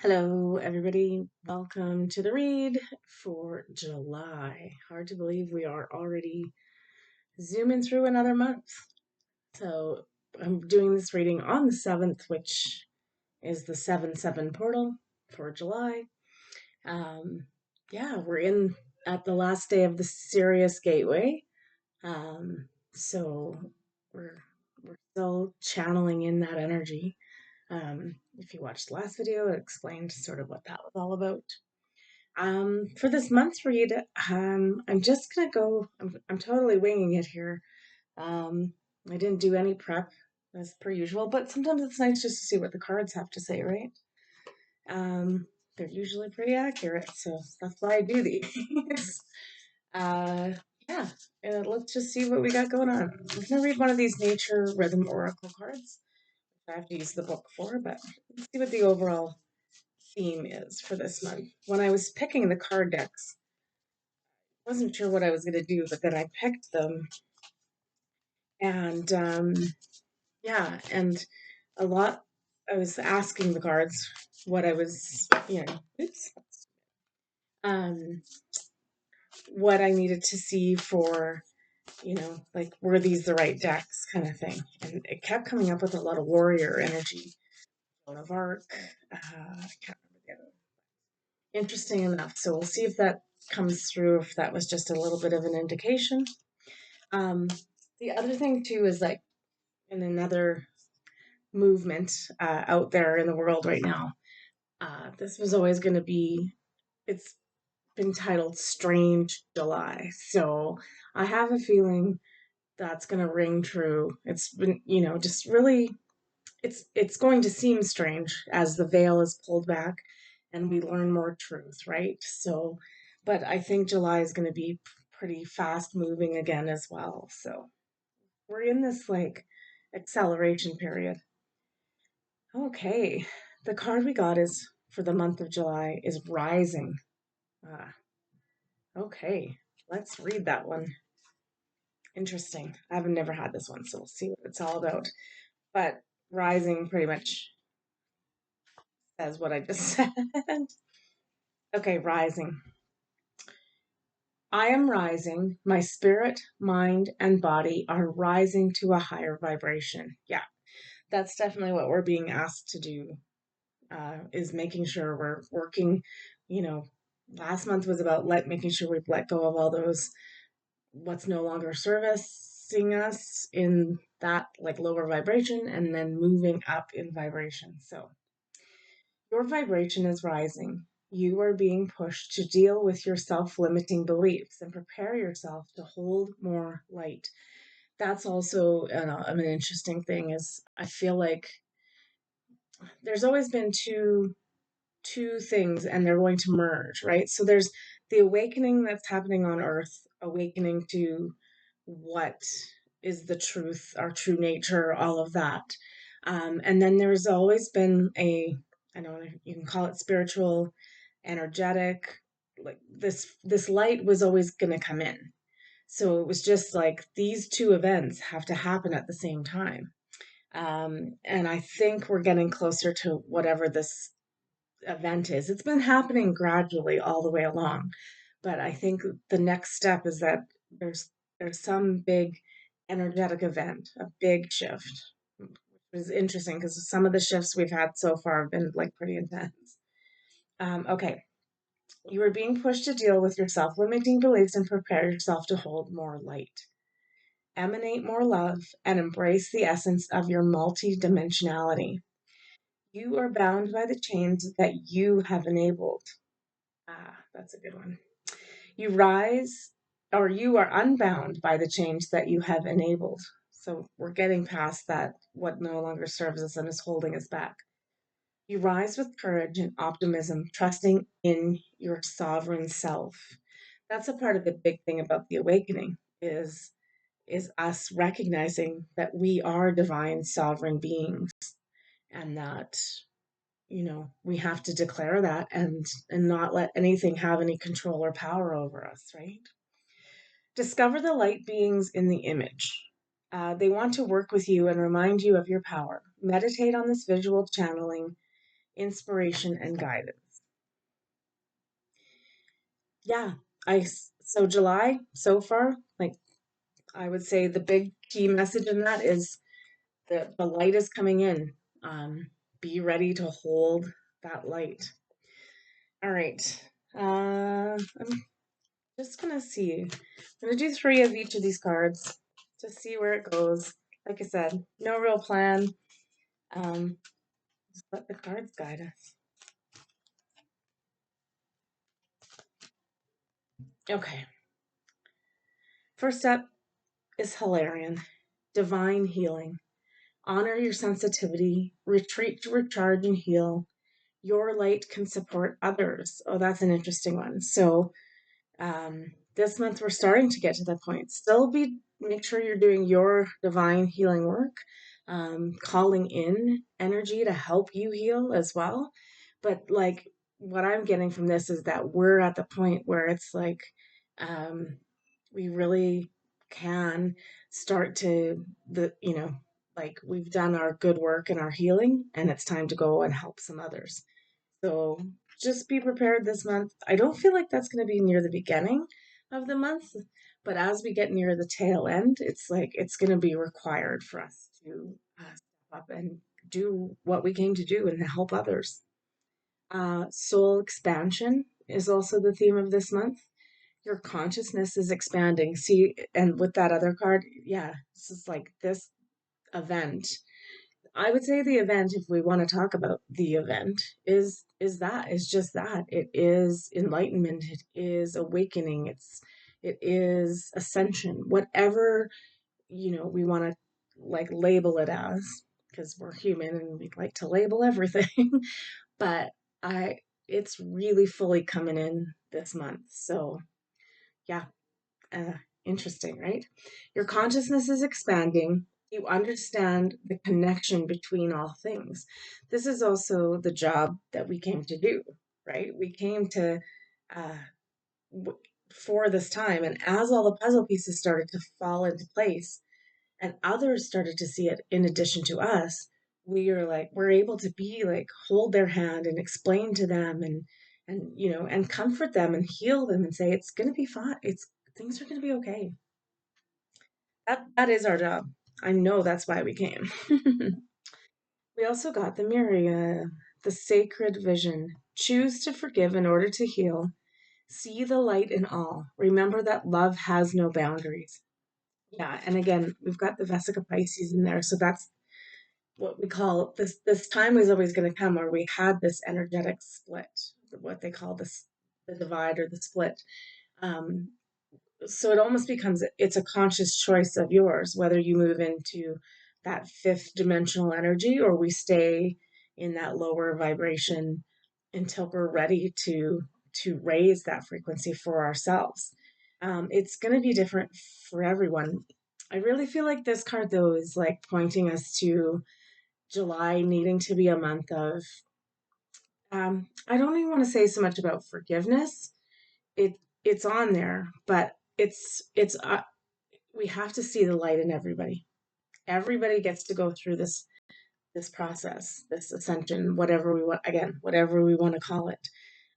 Hello, everybody. Welcome to the read for July. Hard to believe we are already zooming through another month. So, I'm doing this reading on the 7th, which is the 7/7 portal for July. Yeah, we're in at the last day of the Sirius Gateway. So, we're, we're still channeling in that energy. If you watched the last video, it explained sort of what that was all about. For this month's read, I'm just gonna go. I'm totally winging it here. I didn't do any prep as per usual, but sometimes it's nice just to see what the cards have to say, right? Um, they're usually pretty accurate, so that's why I do these. uh, yeah, let's just see what we got going on. I'm gonna read one of these nature rhythm oracle cards. I have to use the book for, but let's see what the overall theme is for this month. When I was picking the card decks, I wasn't sure what I was going to do, but then I picked them, and yeah, and a lot. I was asking the cards what I was, oops, um, what I needed to see for, like were these the right decks, kind of thing. And it kept coming up with a lot of warrior energy. Joan of Arc. I can't remember the other one. Interesting enough. So we'll see if that comes through, if that was just a little bit of an indication. Um, the other thing too is like in another movement out there in the world right now. This was always going to be, it's been titled Strange July. So I have a feeling that's going to ring true. It's been, just really, it's going to seem strange as the veil is pulled back and we learn more truth, right? So, but I think July is going to be pretty fast moving again as well. So we're in this like acceleration period. Okay, the card we got is for the month of July is Rising. Ah, okay, let's read that one. Interesting. I've never had this one, so we'll see what it's all about. But Rising pretty much says what I just said. Okay, Rising. I am rising. My spirit, mind, and body are rising to a higher vibration. Yeah, that's definitely what we're being asked to do, is making sure we're working. You know, last month was about making sure we've let go of all those what's no longer servicing us in that like lower vibration, and then moving up in vibration. So your vibration is rising. You are being pushed to deal with your self-limiting beliefs and prepare yourself to hold more light. That's also an interesting thing. Is I feel like there's always been two things and they're going to merge, right? So there's the awakening that's happening on earth, awakening to what is the truth, our true nature, all of that. And then there's always been I know you can call it spiritual, energetic, like this light was always going to come in. So it was just like these two events have to happen at the same time. And I think we're getting closer to whatever this event is. It's been happening gradually all the way along, but I think the next step is that there's some big energetic event, a big shift. Which is interesting because some of the shifts we've had so far have been like pretty intense. Okay, you are being pushed to deal with your self-limiting beliefs and prepare yourself to hold more light. Emanate more love and embrace the essence of your multi-dimensionality. You are bound by the chains that you have enabled. Ah, that's a good one. You rise, or you are unbound by the change that you have enabled. So we're getting past that, what no longer serves us and is holding us back. You rise with courage and optimism, trusting in your sovereign self. That's a part of the big thing about the awakening is us recognizing that we are divine sovereign beings, and that we have to declare that and not let anything have any control or power over us, right? Discover the light beings in the image. They want to work with you and remind you of your power. Meditate on this visual channeling inspiration, and guidance. Yeah, so July so far, like I would say the big key message in that is the light is coming in. Be ready to hold that light. All right. I'm just gonna see. I'm gonna do three of each of these cards to see where it goes. Like I said, no real plan. Just let the cards guide us. Okay. First up is Hilarion, divine healing. Honor your sensitivity, retreat to recharge and heal. Your light can support others. Oh, that's an interesting one. So this month we're starting to get to that point. Still make sure you're doing your divine healing work, calling in energy to help you heal as well. But like what I'm getting from this is that we're at the point where it's like we really can start to like we've done our good work and our healing, and it's time to go and help some others. So just be prepared this month. I don't feel like that's going to be near the beginning of the month, but as we get near the tail end, it's like it's going to be required for us to step up and do what we came to do and help others. Soul expansion is also the theme of this month. Your consciousness is expanding. See, and with that other card, yeah, this is like this event. I would say the event, if we want to talk about the event, is just that. It is enlightenment. It is awakening. It is ascension. Whatever, we want to like label it as, because we're human and we like to label everything. But I it's really fully coming in this month. So yeah, uh, interesting, right? Your consciousness is expanding. You understand the connection between all things. This is also the job that we came to do, right? We came to uh, for this time, and as all the puzzle pieces started to fall into place, and others started to see it in addition to us, we're able to be like hold their hand and explain to them and comfort them and heal them and say it's going to be fine. It's things are going to be okay. That is our job. I know that's why we came. We also got the Myria, the sacred vision. Choose to forgive in order to heal. See the light in all. Remember that love has no boundaries. Yeah, and again, we've got the Vesica Pisces in there, so that's what we call this time is always going to come where we had this energetic split, what they call this the divide or the split. Um, so it almost becomes it's a conscious choice of yours whether you move into that fifth dimensional energy or we stay in that lower vibration until we're ready to raise that frequency for ourselves. It's going to be different for everyone. I really feel like this card though is like pointing us to July needing to be a month of I don't even want to say so much about forgiveness. It's on there, but it's we have to see the light in everybody. Everybody gets to go through this process, this ascension, whatever we want to call it.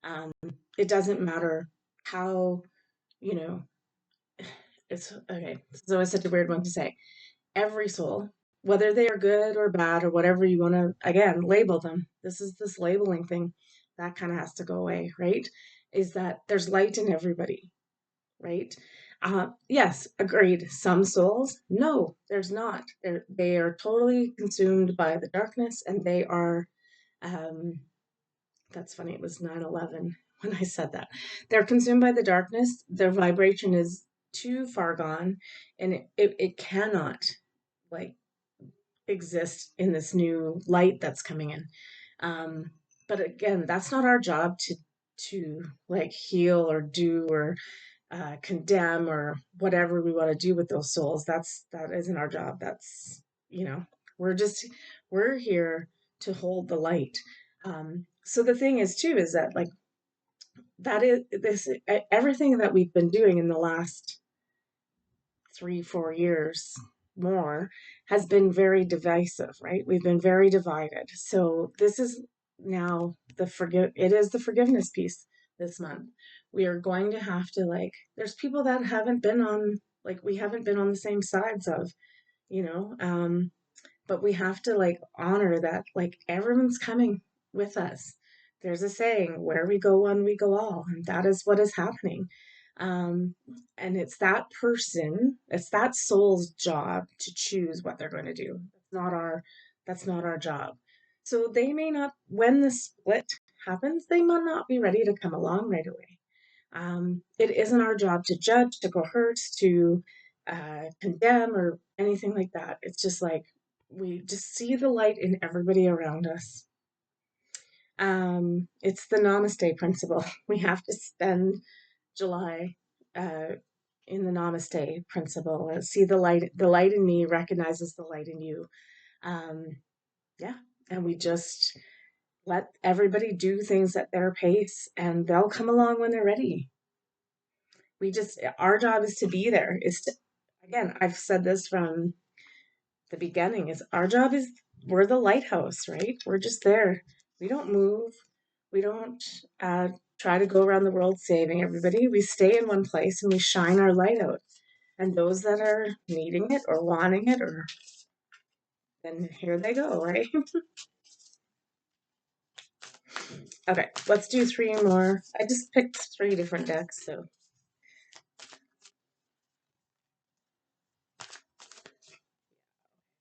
Um, it doesn't matter how, you know, it's okay. So it's such a weird one to say. Every soul, whether they are good or bad or whatever you want to, again, label them. This is this labeling thing that kind of has to go away, right? Is that there's light in everybody, right? Yes, agreed. Some souls, no, there's not. They are totally consumed by the darkness, and they are. Um, that's funny. It was 9/11 when I said that. They're consumed by the darkness. Their vibration is too far gone, and it cannot like exist in this new light that's coming in. Um, but again, that's not our job to like heal or do or condemn or whatever we want to do with those souls. That isn't our job. That's we're just we're here to hold the light. So the thing is too is that like that is this everything that we've been doing in the last 3 4 years more has been very divisive, right? We've been very divided. So this is now it is the forgiveness piece this month. We are going to have to, like, there's people that haven't been on, like, we haven't been on the same sides of, you know, but we have to, like, honor that, like, everyone's coming with us. There's a saying, where we go one we go all, and that is what is happening. um and it's that soul's job to choose what they're going to do. That's not our job. So they may not, when the split happens, they might not be ready to come along right away. It isn't our job to judge, to coerce, to condemn, or anything like that. It's just like we just see the light in everybody around us. It's the namaste principle. We have to spend July uh, in the namaste principle. See the light in me recognizes the light in you. Um, yeah, and we just let everybody do things at their pace, and they'll come along when they're ready. Our job is to be there. Is to, again, I've said this from the beginning, is our job is, we're the lighthouse, right? We're just there. We don't move. We don't try to go around the world saving everybody. We stay in one place and we shine our light out. And those that are needing it or wanting it, or then here they go, right? Okay, let's do three more. I just picked three different decks, so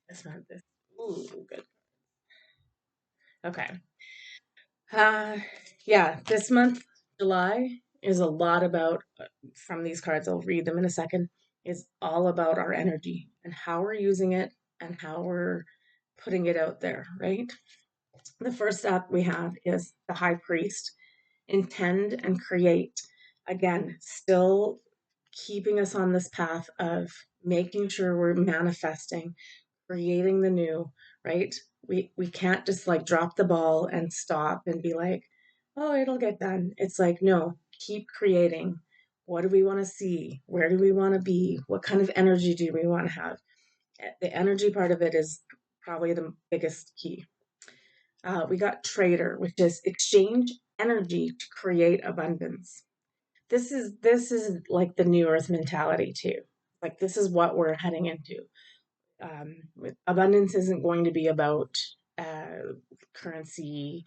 this one, this. Ooh, good. Okay. Uh, yeah, this month, July, is a lot about, from these cards, I'll read them in a second, is all about our energy and how we're using it and how we're putting it out there, right? The first up we have is the High Priest, intend and create. Again, still keeping us on this path of making sure we're manifesting, creating the new, right? We can't just like drop the ball and stop and be like, oh, it'll get done. It's like, no, keep creating. What do we want to see? Where do we want to be? What kind of energy do we want to have? The energy part of it is probably the biggest key. We got trader, which is exchange energy to create abundance. This is like the new earth mentality too. Like, this is what we're heading into. Abundance isn't going to be about currency,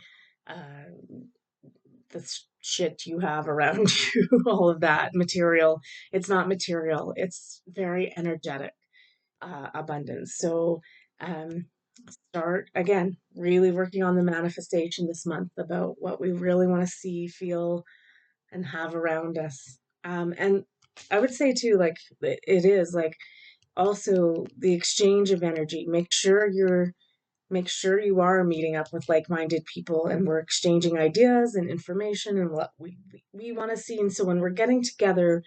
uh, the shit you have around you, all of that material. It's not material. It's very energetic abundance. So um, start again, really working on the manifestation this month about what we really want to see, feel, and have around us. And I would say too, like, it is like also the exchange of energy. Make sure you are meeting up with like-minded people and we're exchanging ideas and information and what we want to see. And so when we're getting together,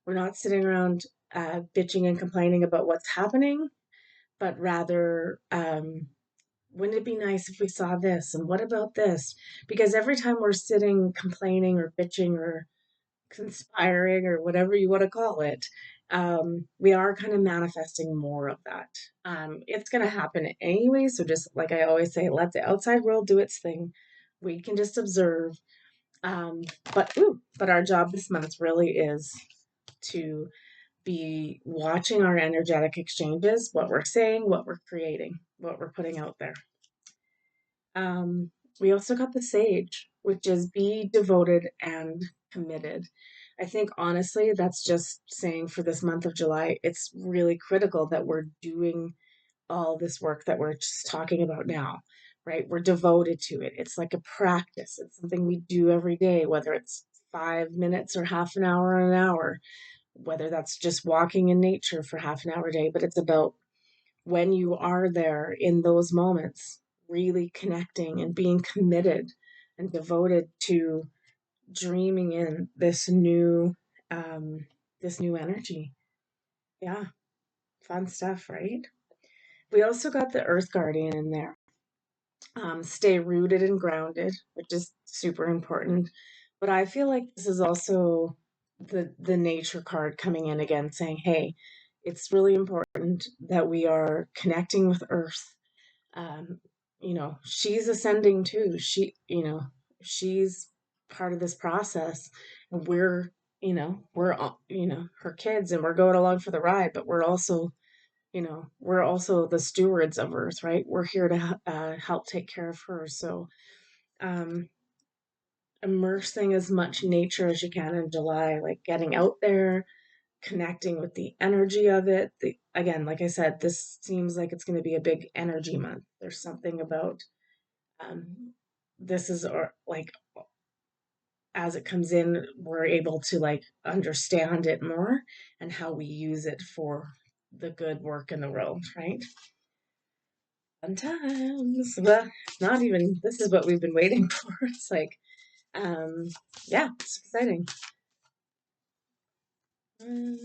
we're not sitting around bitching and complaining about what's happening, but rather, wouldn't it be nice if we saw this? And what about this? Because every time we're sitting complaining or bitching or conspiring or whatever you want to call it, we are kind of manifesting more of that. It's going to happen anyway. So just like I always say, let the outside world do its thing. We can just observe. Um, but our job this month really is to be watching our energetic exchanges, what we're saying, what we're creating, what we're putting out there. Um, we also got the sage, which is be devoted and committed. I think honestly, that's just saying for this month of July, it's really critical that we're doing all this work that we're just talking about now, right? We're devoted to it. It's like a practice, it's something we do every day, whether it's 5 minutes or half an hour or an hour, whether that's just walking in nature for half an hour a day. But it's about when you are there in those moments, really connecting and being committed and devoted to dreaming in um, this new energy. Yeah, fun stuff, right? We also got the Earth Guardian in there. Stay rooted and grounded, which is super important. But I feel like this is also the nature card coming in again, saying, "Hey, it's really important that we are connecting with Earth, um, she's ascending too. She's part of this process, and we're her kids, and we're going along for the ride, but we're also the stewards of Earth, right? We're here to help take care of her. So, um, immersing as much nature as you can in July, like getting out there, connecting with the energy of it. Again, like I said, this seems like it's going to be a big energy month. There's something about this is or like as it comes in, we're able to like understand it more and how we use it for the good work in the world, right? Sometimes, well, not even. This is what we've been waiting for. It's like, um, yeah, it's exciting. One,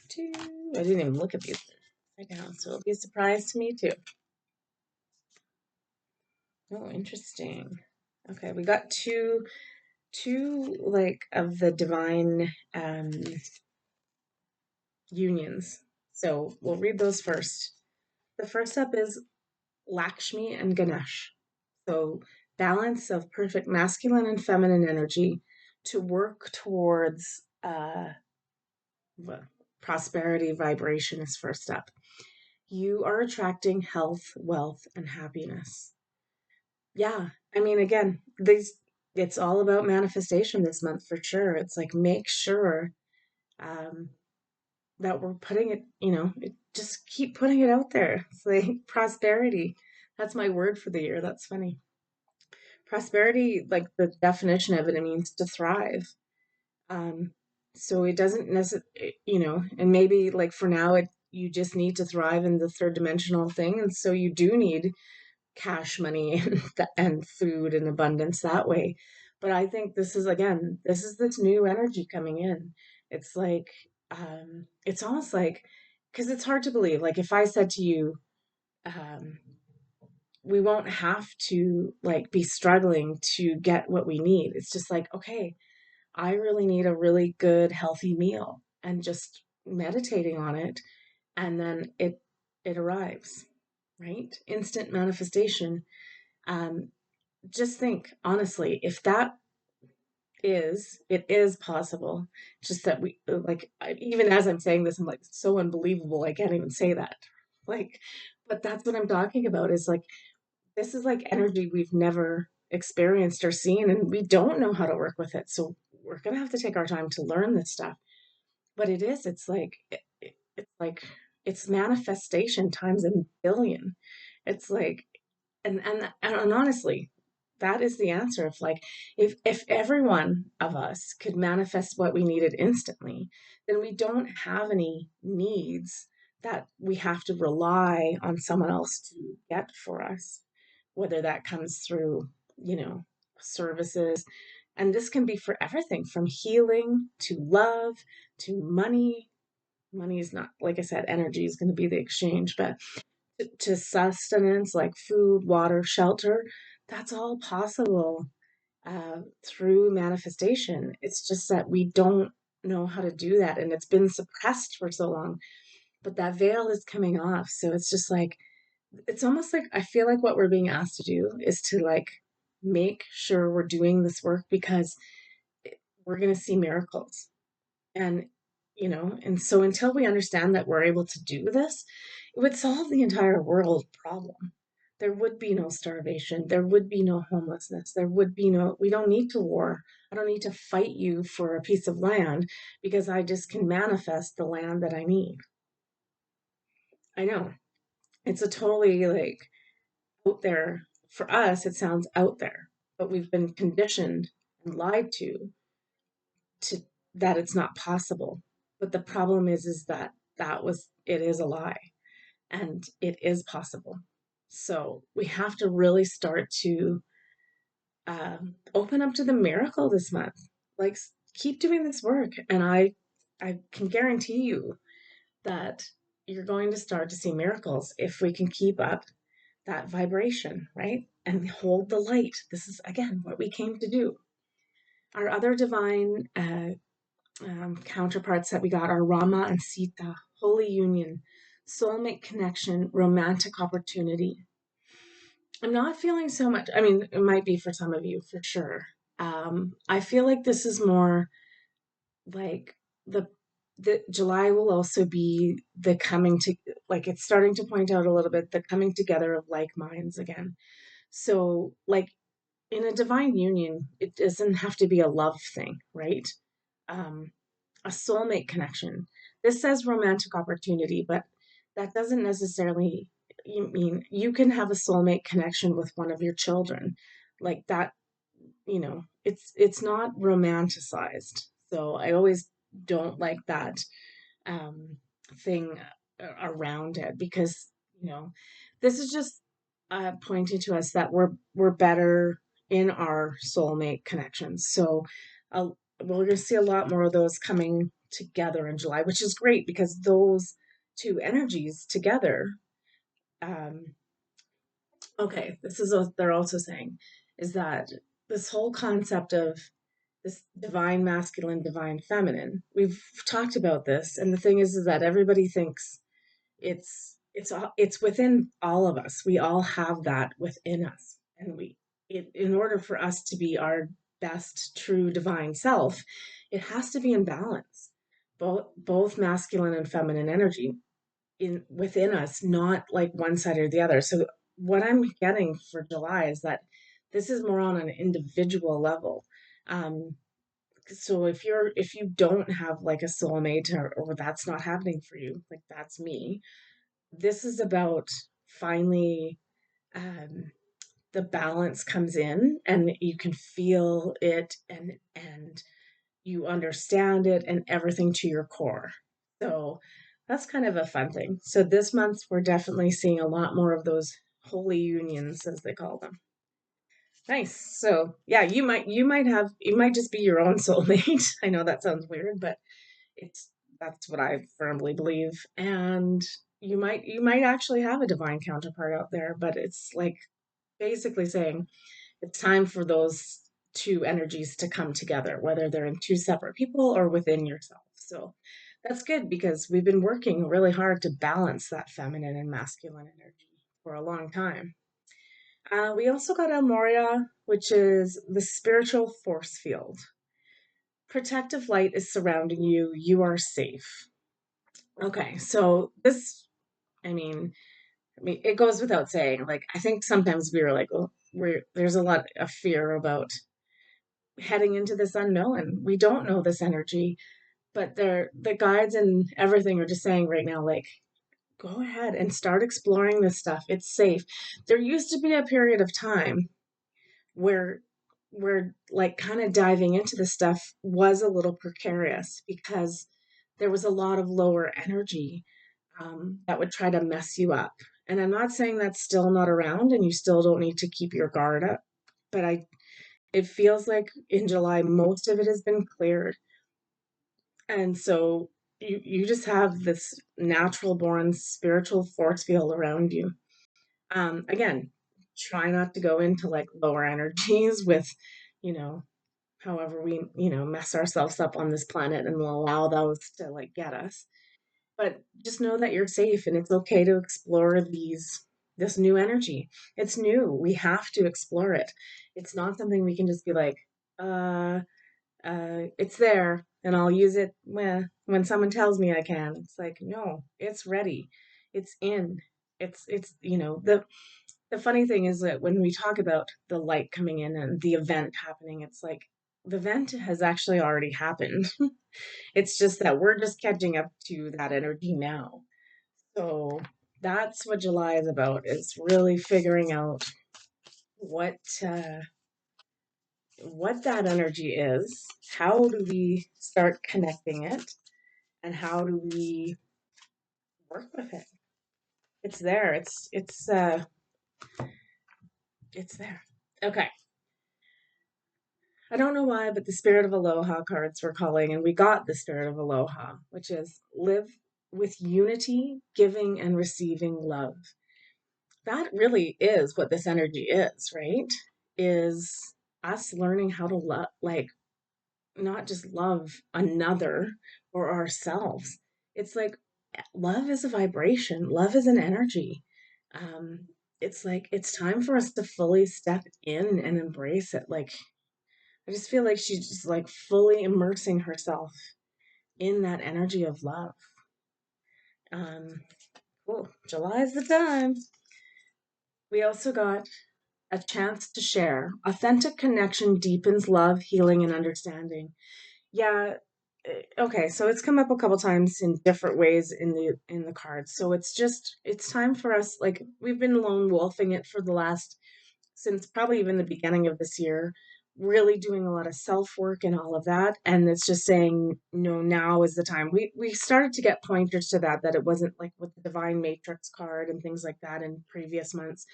two. I didn't even look at these right now, so it'll be a surprise to me too. Oh, interesting. Okay, we got two like of the divine unions. So we'll read those first. The first up is Lakshmi and Ganesh. So balance of perfect masculine and feminine energy to work towards prosperity vibration is first up. You are attracting health, wealth, and happiness. Yeah, I mean, again, it's all about manifestation this month for sure. It's like make sure um, that we're putting it, just keep putting it out there. It's like prosperity. That's my word for the year. That's funny. Prosperity, like the definition of it, it means to thrive. Um, so it doesn't necessarily, and maybe like for now, you just need to thrive in the third dimensional thing, and so you do need cash money and food and abundance that way. But I think this is this new energy coming in. It's like, it's almost like, because it's hard to believe. Like if I said to you, um, we won't have to like be struggling to get what we need. It's just like, okay, I really need a really good, healthy meal and just meditating on it. And then it arrives, right? Instant manifestation. Um, just think honestly, if it is possible. Just that even as I'm saying this, I'm like, so unbelievable. I can't even say that. Like, but that's what I'm talking about is like, this is like energy we've never experienced or seen, and we don't know how to work with it. So we're going to have to take our time to learn this stuff. But it's like, it's manifestation times a billion. It's like, and honestly, that is the answer of like if every one of us could manifest what we needed instantly, then we don't have any needs that we have to rely on someone else to get for us, whether that comes through, you know, services. And this can be for everything from healing to love to money. Money is not, like I said, energy is going to be the exchange, but to sustenance like food, water, shelter, that's all possible through manifestation. It's just that we don't know how to do that, and it's been suppressed for so long. But that veil is coming off, so it's just like it's almost like I feel like what we're being asked to do is to like make sure we're doing this work because we're going to see miracles. And, and so until we understand that we're able to do this, it would solve the entire world problem. There would be no starvation. There would be no homelessness. There would be we don't need to war. I don't need to fight you for a piece of land because I just can manifest the land that I need. I know it's a totally like out there. For us, it sounds out there, but we've been conditioned and lied to that it's not possible. But the problem is that it is a lie and it is possible. So we have to really start to open up to the miracle this month. Like keep doing this work, and I can guarantee you that you're going to start to see miracles if we can keep up that vibration, right? And hold the light. This is again what we came to do. Our other divine counterparts that we got are Rama and Sita, holy union, soulmate connection, romantic opportunity. I'm not feeling so much. I mean, it might be for some of you for sure. I feel like this is more like the the July will also be the coming to, like, it's starting to point out a little bit the coming together of like minds again. So like in a divine union, it doesn't have to be a love thing, right? Um, a soulmate connection. This says romantic opportunity, but that doesn't necessarily you mean you can have a soulmate connection with one of your children. Like that, it's not romanticized. So I always don't like that um thing around it, because you know this is just pointing to us that we're better in our soulmate connections. So uh, we're going to see a lot more of those coming together in July, which is great because those two energies together, um okay, this is what they're also saying, is that this whole concept of this divine masculine, divine feminine, we've talked about this, and the thing is that everybody thinks it's within all of us. We all have that within us, and in order for us to be our best true divine self, it has to be in balance, both masculine and feminine energy in within us, not like one side or the other. So what I'm getting for July is that this is more on an individual level. Um, so if you don't have like a soulmate, or that's not happening for you, like that's me, this is about finally um, the balance comes in and you can feel it, and you understand it and everything to your core. So that's kind of a fun thing. So this month we're definitely seeing a lot more of those holy unions, as they call them. Nice. So yeah, you might just be your own soulmate. I know that sounds weird, but it's that's what I firmly believe. And you might actually have a divine counterpart out there, but it's like basically saying it's time for those two energies to come together, whether they're in two separate people or within yourself. So that's good because we've been working really hard to balance that feminine and masculine energy for a long time. We also got El Moria, which is the spiritual force field. Protective light is surrounding you. You are safe. Okay, so this, I mean, it goes without saying. Like, I think sometimes we're like, well, there's a lot of fear about heading into this unknown. We don't know this energy, but the guides and everything are just saying right now, like, go ahead and start exploring this stuff. It's safe. There used to be a period of time where like kind of diving into the stuff was a little precarious because there was a lot of lower energy that would try to mess you up. And I'm not saying that's still not around and you still don't need to keep your guard up, but it feels like in July most of it has been cleared. And so you just have this natural born spiritual force field around you. Again, try not to go into like lower energies with, you know, however we, mess ourselves up on this planet and we'll allow those to like get us. But just know that you're safe and it's okay to explore this new energy. It's new. We have to explore it. It's not something we can just be like, uh, it's there and I'll use it when someone tells me I can. It's like, no, it's ready. It's in. It's the funny thing is that when we talk about the light coming in and the event happening, it's like the event has actually already happened. It's just that we're just catching up to that energy now. So that's what July is about, is really figuring out what uh, what that energy is, how do we start connecting it, and how do we work with it. It's there. It's there. Okay. I don't know why, but the Spirit of Aloha cards were calling, and we got the Spirit of Aloha, which is live with unity, giving and receiving love. That really is what this energy is, right? Is us learning how to love, like, not just love another or ourselves. It's like love is a vibration, love is an energy. Um, it's like it's time for us to fully step in and embrace it. Like I just feel like she's just like fully immersing herself in that energy of love. Um, cool. July's the time. We also got a chance to share. Authentic connection deepens love, healing, and understanding. Yeah. Okay, so it's come up a couple times in different ways in the cards. So it's time for us, like we've been lone wolfing it for the last, since probably even the beginning of this year, really doing a lot of self work and all of that. And it's just saying, no, now is the time. We started to get pointers to that it wasn't like with the Divine Matrix card and things like that in previous months.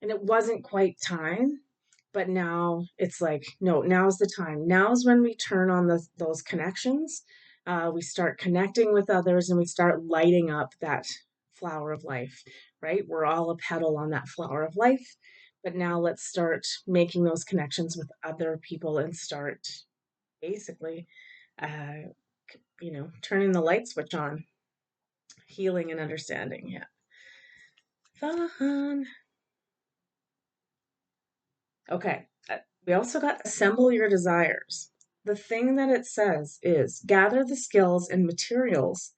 And it wasn't quite time. But now it's like, no, now's the time. Now's when we turn on those connections. We start connecting with others and we start lighting up that flower of life, right? We're all a petal on that flower of life. But now let's start making those connections with other people and start basically, uh, turning the light switch on, healing and understanding. Yeah. Fun. Okay. We also got assemble your desires. The thing that it says is gather the skills and materials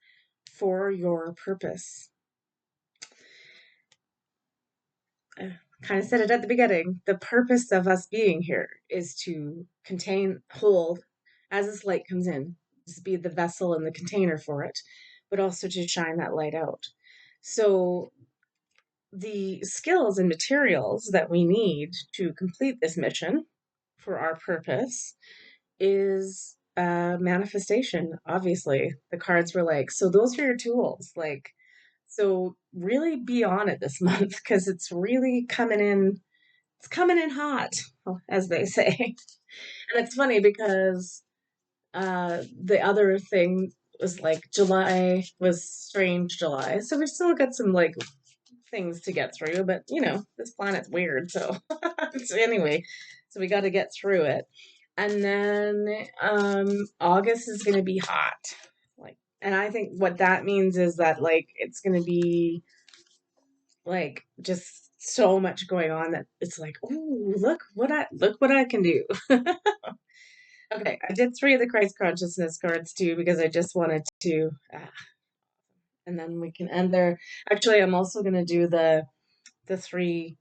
for your purpose. I kind of said it at the beginning. The purpose of us being here is to contain, hold, as this light comes in, just be the vessel and the container for it, but also to shine that light out. So the skills and materials that we need to complete this mission for our purpose is manifestation. Obviously, the cards were like, so those are your tools. Like, so really be on it this month because it's really coming in. It's coming in hot, as they say. And it's funny because the other thing was like July was strange July, so we still got some like things to get through. But this planet's weird, so so anyway, so we got to get through it. And then August is going to be hot. Like, and I think what that means is that like it's going to be like just so much going on that it's like, oh, look what I can do. Okay, I did three of the Christ consciousness cards too because I just wanted to, and then we can end there. Actually, I'm also going to do the three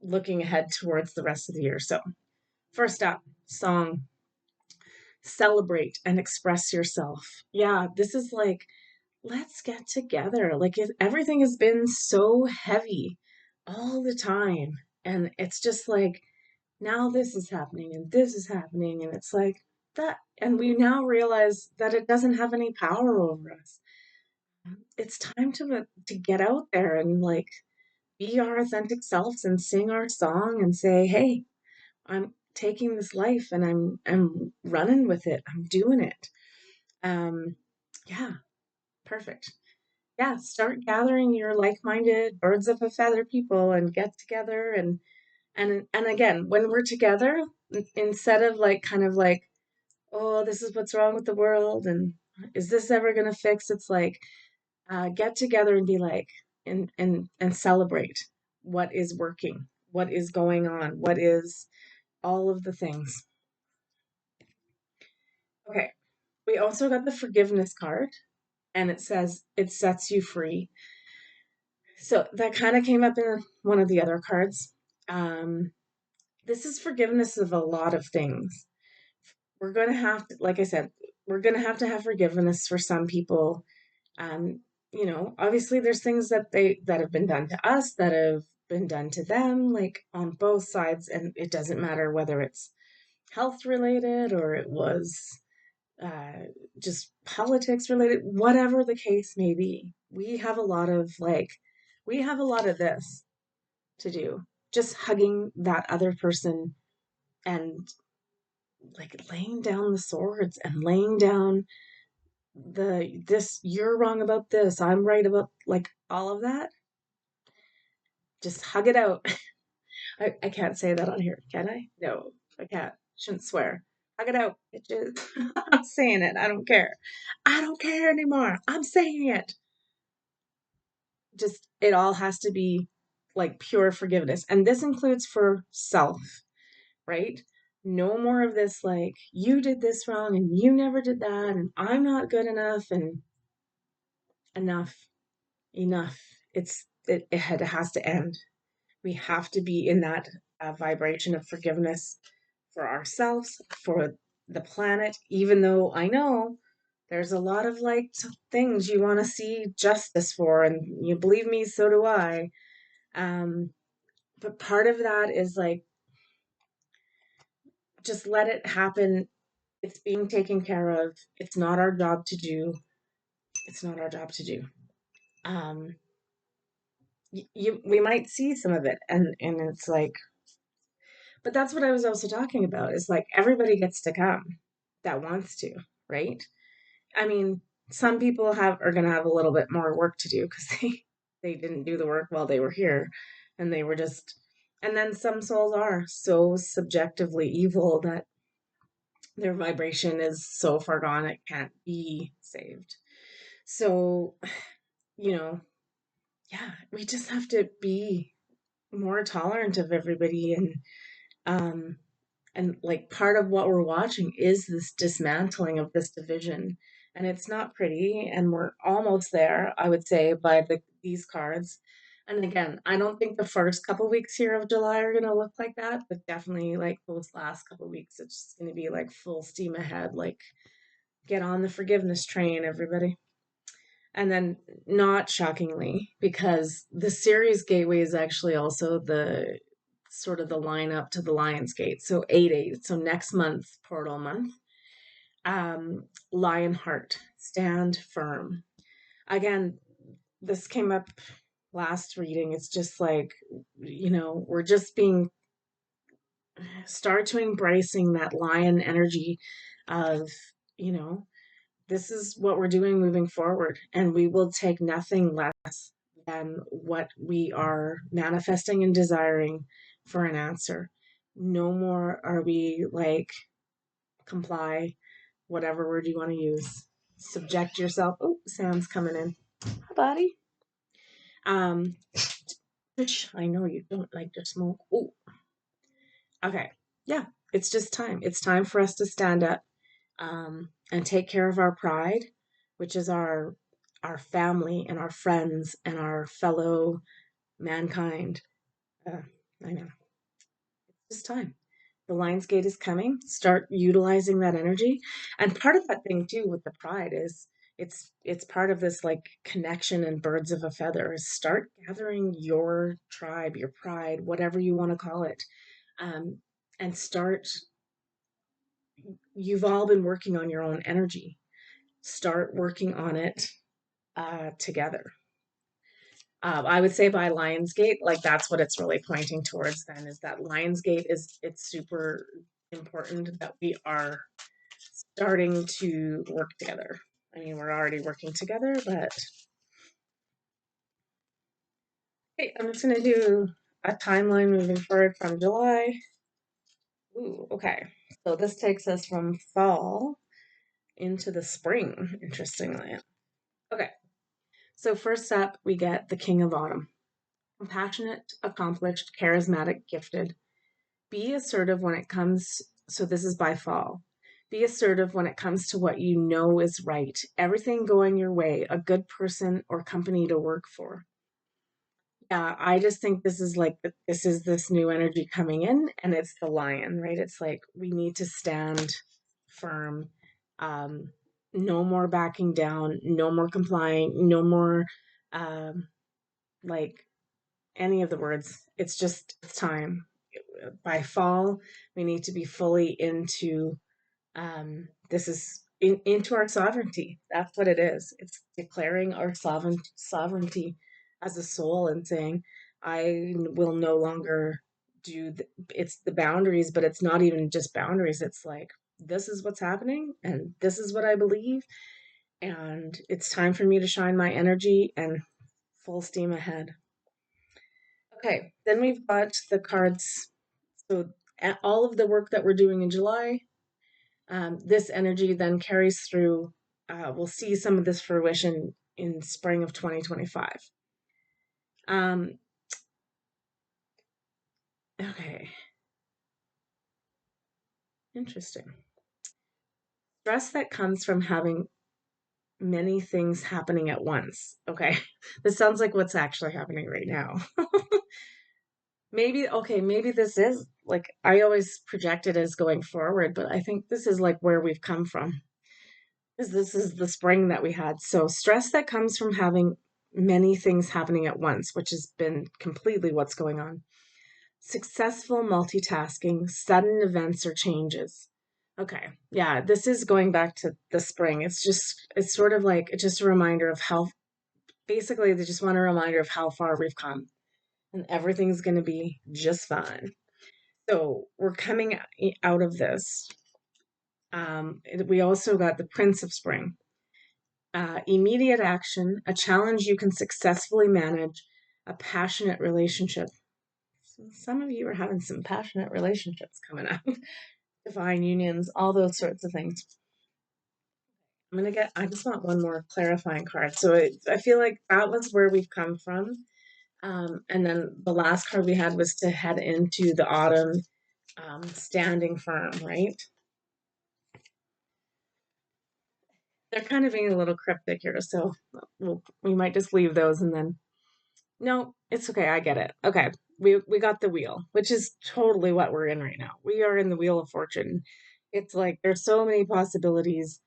looking ahead towards the rest of the year. So first up, song, celebrate and express yourself. Yeah, this is like, let's get together. Like everything has been so heavy all the time. And it's just like, now this is happening and this is happening. And it's like that. And we now realize that it doesn't have any power over us. It's time to get out there and like be our authentic selves and sing our song and say, hey, I'm taking this life and I'm running with it. I'm doing it. Um, yeah, perfect. Yeah, start gathering your like-minded birds of a feather people and get together and again, when we're together, instead of like kind of like, oh, this is what's wrong with the world and is this ever gonna fix? It's like get together and be like and celebrate what is working, what is going on, what is all of the things. Okay, we also got the forgiveness card, and it says it sets you free. So that kind of came up in one of the other cards. Um, this is forgiveness of a lot of things. We're going to have to, like I said, we're going to have forgiveness for some people. Um, obviously there's things that have been done to us that have been done to them, like on both sides, and it doesn't matter whether it's health related or it was uh, just politics related, whatever the case may be. We have a lot of this to do. Just hugging that other person and like laying down the swords and laying down you're wrong about this, I'm right about like all of that. Just hug it out. I can't say that on here, can I? No, I can't. Shouldn't swear. Hug it out, bitches. I'm saying it. I don't care. I don't care anymore. I'm saying it. just, it all has to be like pure forgiveness. And this includes for self, right? No more of this, like, you did this wrong and you never did that, and I'm not good enough, and enough, enough. It has to end. We have to be in that vibration of forgiveness for ourselves, for the planet, even though I know there's a lot of like things you want to see justice for, and you believe me, so do I. Um, but part of that is like, just let it happen. It's being taken care of. It's not our job to do. It's not our job to do. Um, we might see some of it, and it's like, but that's what I was also talking about. Is like everybody gets to come that wants to, right? I mean, some people are going to have a little bit more work to do because they didn't do the work while they were here, and they were just. And then some souls are so subjectively evil that their vibration is so far gone it can't be saved. So, you know, yeah, we just have to be more tolerant of everybody, um and like part of what we're watching is this dismantling of this division, and it's not pretty, and we're almost there, I would say, by these cards. And again, I don't think the first couple weeks here of July are going to look like that, but definitely like those last couple weeks, it's just going to be like full steam ahead, like get on the forgiveness train, everybody. And then, not shockingly, because the series gateway is actually also the sort of the line up to the Lion's Gate. So 8/8. So next month, portal month. Lionheart, stand firm. Again, this came up last reading. It's just like, we're just being, start to embracing that lion energy of, you know, this is what we're doing moving forward, and we will take nothing less than what we are manifesting and desiring for an answer. No more are we like comply, whatever word you want to use. Subject yourself. Oh, Sam's coming in. Hi, buddy. Um, I know you don't like to smoke. Oh, okay. Yeah, it's just time. It's time for us to stand up, and take care of our pride, which is our family and our friends and our fellow mankind. Uh, I know, it's just time. The Lions Gate is coming. Start utilizing that energy, and part of that thing too with the pride is it's part of this like connection and birds of a feather. Is start gathering your tribe, your pride, whatever you want to call it, um, and start. You've all been working on your own energy. Start working on it together. I would say by Lionsgate, like that's what it's really pointing towards. Then is that Lionsgate is it's super important that we are starting to work together. I mean, we're already working together, but hey, I'm just gonna do a timeline moving forward from July. Ooh, okay. So this takes us from fall into the spring, interestingly. Okay. So first up, we get the King of Autumn. Compassionate, accomplished, charismatic, gifted. Be assertive when it comes, so this is by fall. Be assertive when it comes to what you know is right. Everything going your way, a good person or company to work for. Yeah, I just think this is like, this is this new energy coming in, and it's the lion, right? It's like we need to stand firm. Um, no more backing down, no more complying, no more like any of the words. It's just, it's time. By fall, we need to be fully into, this is into our sovereignty. That's what it is. It's declaring our sovereignty as a soul and saying, I will no longer it's the boundaries, but it's not even just boundaries. It's like, this is what's happening, and this is what I believe, and it's time for me to shine my energy and full steam ahead. Okay, then we've got the cards. So all of the work that we're doing in July, this energy then carries through. We'll see some of this fruition in spring of 2025. Um, okay, interesting. Stress that comes from having many things happening at once. Okay, this sounds like what's actually happening right now. Maybe, okay, maybe this is like I always project it as going forward, but I think this is like where we've come from. Because this is the spring that we had. So, stress that comes from having many things happening at once, which has been completely what's going on. Successful multitasking, sudden events or changes. Okay. Yeah, this is going back to the spring. It's sort of like it's just a reminder of how basically they just want a reminder of how far we've come and everything's going to be just fine. So we're coming out of this. We also got the Prince of Spring. Immediate action, a challenge you can successfully manage, a passionate relationship. So some of you are having some passionate relationships coming up, divine unions, all those sorts of things. I just want one more clarifying card. So I feel like that was where we've come from. And then the last card we had was to head into the autumn, standing firm, right? They're kind of being a little cryptic here, so we might just leave those and then. No, it's okay. I get it. Okay. We got the wheel, which is totally what we're in right now. We are in the wheel of fortune. It's like there's so many possibilities.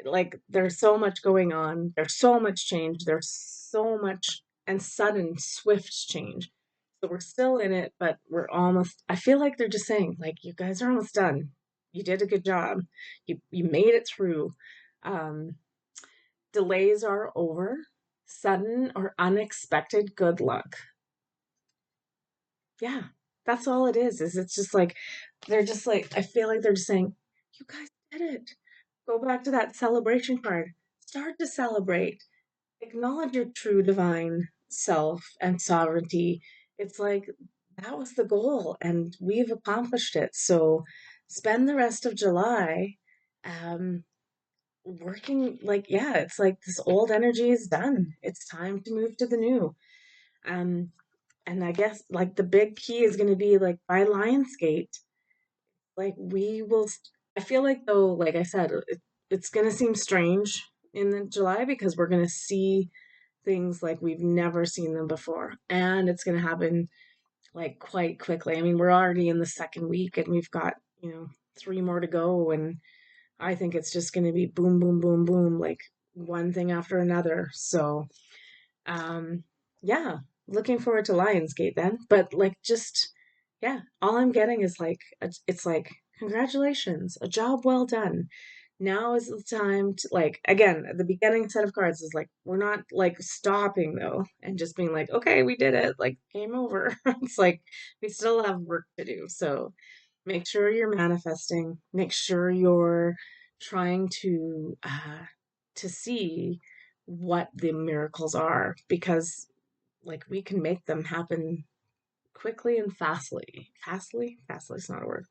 Like there's so much going on. There's so much change. There's so much and sudden swift change. So we're still in it, but we're almost I feel like they're just saying like you guys are almost done. You did a good job. You made it through. Um Delays are over. Sudden or unexpected good luck. Yeah, that's all it is it's just like they're just like I feel like they're just saying, you guys did it. Go back to that celebration card. Start to celebrate. Acknowledge your true divine self and sovereignty. It's like that was the goal and we've accomplished it. So spend the rest of July um working like yeah, it's like this old energy is done. It's time to move to the new. Um and I guess like the big key is going to be like by Lionsgate, like I feel like though, like I said, it's going to seem strange in the July because we're going to see things like we've never seen them before. And it's going to happen like quite quickly. I mean, we're already in the second week and we've got, 3 more to go. And I think it's just going to be boom, boom, boom, boom, like one thing after another. So, um, yeah, looking forward to Lionsgate then. But like, just yeah, all I'm getting is like it's like congratulations, a job well done. Now is the time to like again. The beginning set of cards is like we're not like stopping though and just being like okay we did it like game over. It's like we still have work to do. So make sure you're manifesting. Make sure you're trying to see what the miracles are because like we can make them happen quickly and fastly is not a word.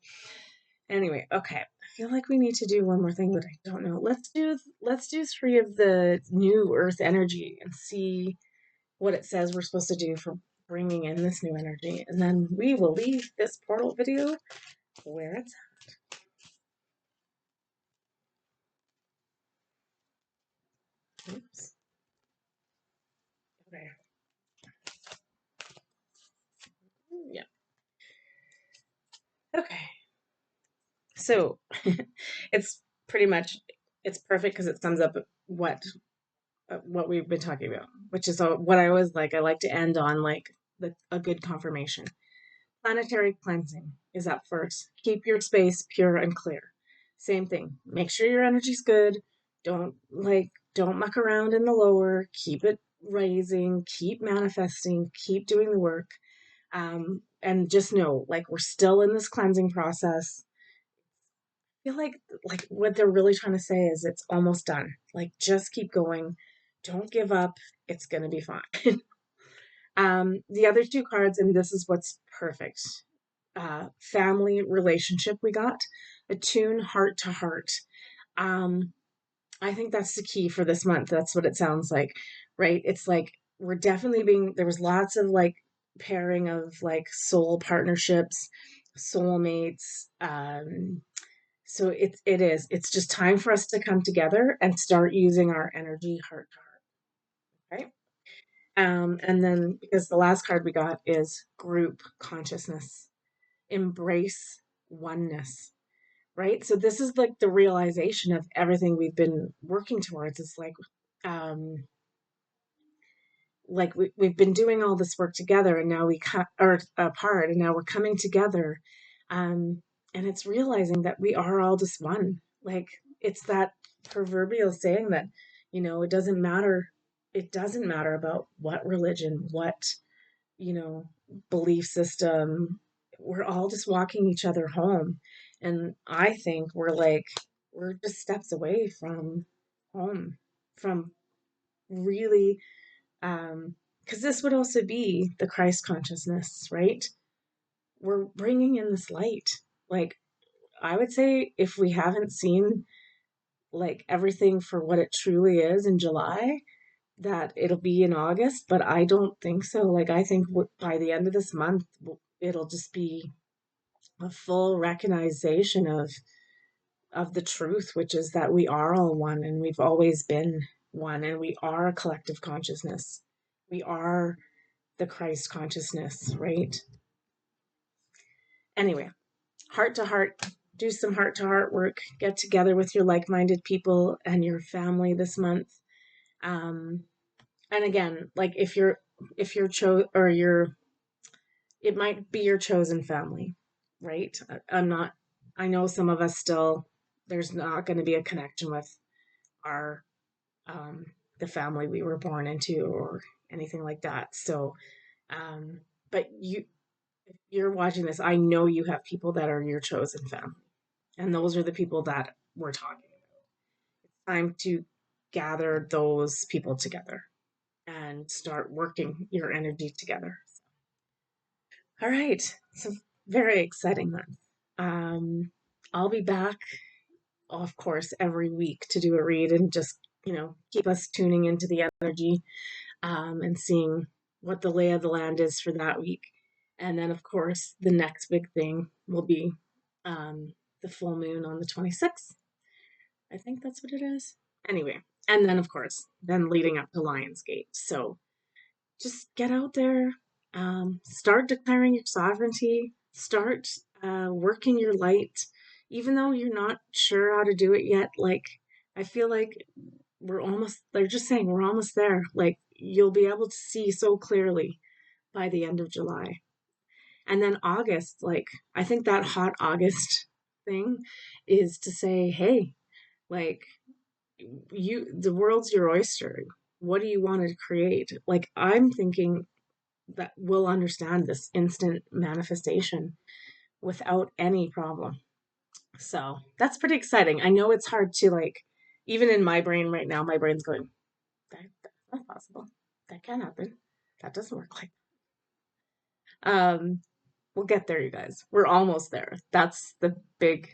Anyway, okay, I feel like we need to do one more thing but I don't know. Let's do 3 of the new earth energy and see what it says we're supposed to do for bringing in this new energy and then we will leave this portal video where it's at. Oops. Okay. Yeah. Okay. So it's pretty much it's perfect because it sums up what we've been talking about, which is what I always like. I like to end on like a good confirmation. Planetary cleansing is up first. Keep your space pure and clear. Same thing. Make sure your energy's good. Don't muck around in the lower. Keep it raising. Keep manifesting. Keep doing the work. And just know, like we're still in this cleansing process. Feel like what they're really trying to say is it's almost done. Like just keep going. Don't give up. It's gonna be fine. The other 2 cards, and this is what's perfect. Family relationship we got. Attune heart to heart. Um, I think that's the key for this month. That's what it sounds like, right? It's like we're definitely being, there was lots of like pairing of like soul partnerships, soulmates. So it's just time for us to come together and start using our energy heart to heart, right? And then because the last card we got is group consciousness, embrace oneness, right? So this is like the realization of everything we've been working towards. It's um, like we've been doing all this work together and now we cut or apart and now we're coming together. Um, and it's realizing that we are all just one. Like it's that proverbial saying that, it doesn't matter about what religion, what, you know, belief system. We're all just walking each other home. And I think we're just steps away from home, from really, because this would also be the Christ consciousness, right? We're bringing in this light. Like, I would say if we haven't seen like everything for what it truly is in July, that it'll be in August, but I don't think so. Like, I think by the end of this month, it'll just be a full recognition of the truth, which is that we are all one and we've always been one, and we are a collective consciousness. We are the Christ consciousness, right? Anyway, heart to heart, do some heart to heart work, get together with your like minded people and your family this month. Um, and again, like if you're or it might be your chosen family, right? I'm not, I know some of us still, there's not going to be a connection with our, um, the family we were born into or anything like that. So, but if you're watching this, I know you have people that are your chosen family. And those are the people that we're talking about. It's time to gather those people together and start working your energy together. All right. So very exciting month. Um, I'll be back, of course, every week to do a read and just, keep us tuning into the energy, and seeing what the lay of the land is for that week. And then, of course, the next big thing will be, the full moon on the 26th. I think that's what it is. Anyway, and then, of course, then leading up to Lionsgate. So just get out there, start declaring your sovereignty, start working your light, even though you're not sure how to do it yet. Like, I feel like they're just saying we're almost there. Like, you'll be able to see so clearly by the end of July. And then August, like, I think that hot August thing is to say, hey, like, the world's your oyster. What do you want to create? Like, I'm thinking that will understand this instant manifestation without any problem. So that's pretty exciting. I know it's hard to like, even in my brain right now, my brain's going, that's not possible. That can't happen. That doesn't work like we'll get there, you guys. We're almost there. That's the big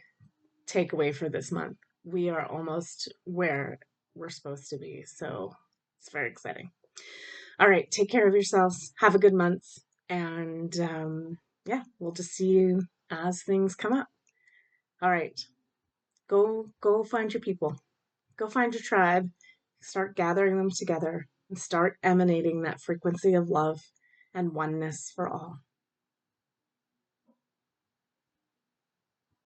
takeaway for this month. We are almost where we're supposed to be. So it's very exciting. All right, take care of yourselves. Have a good month. And yeah, we'll just see you as things come up. All right, go find your people. Go find your tribe. Start gathering them together and start emanating that frequency of love and oneness for all.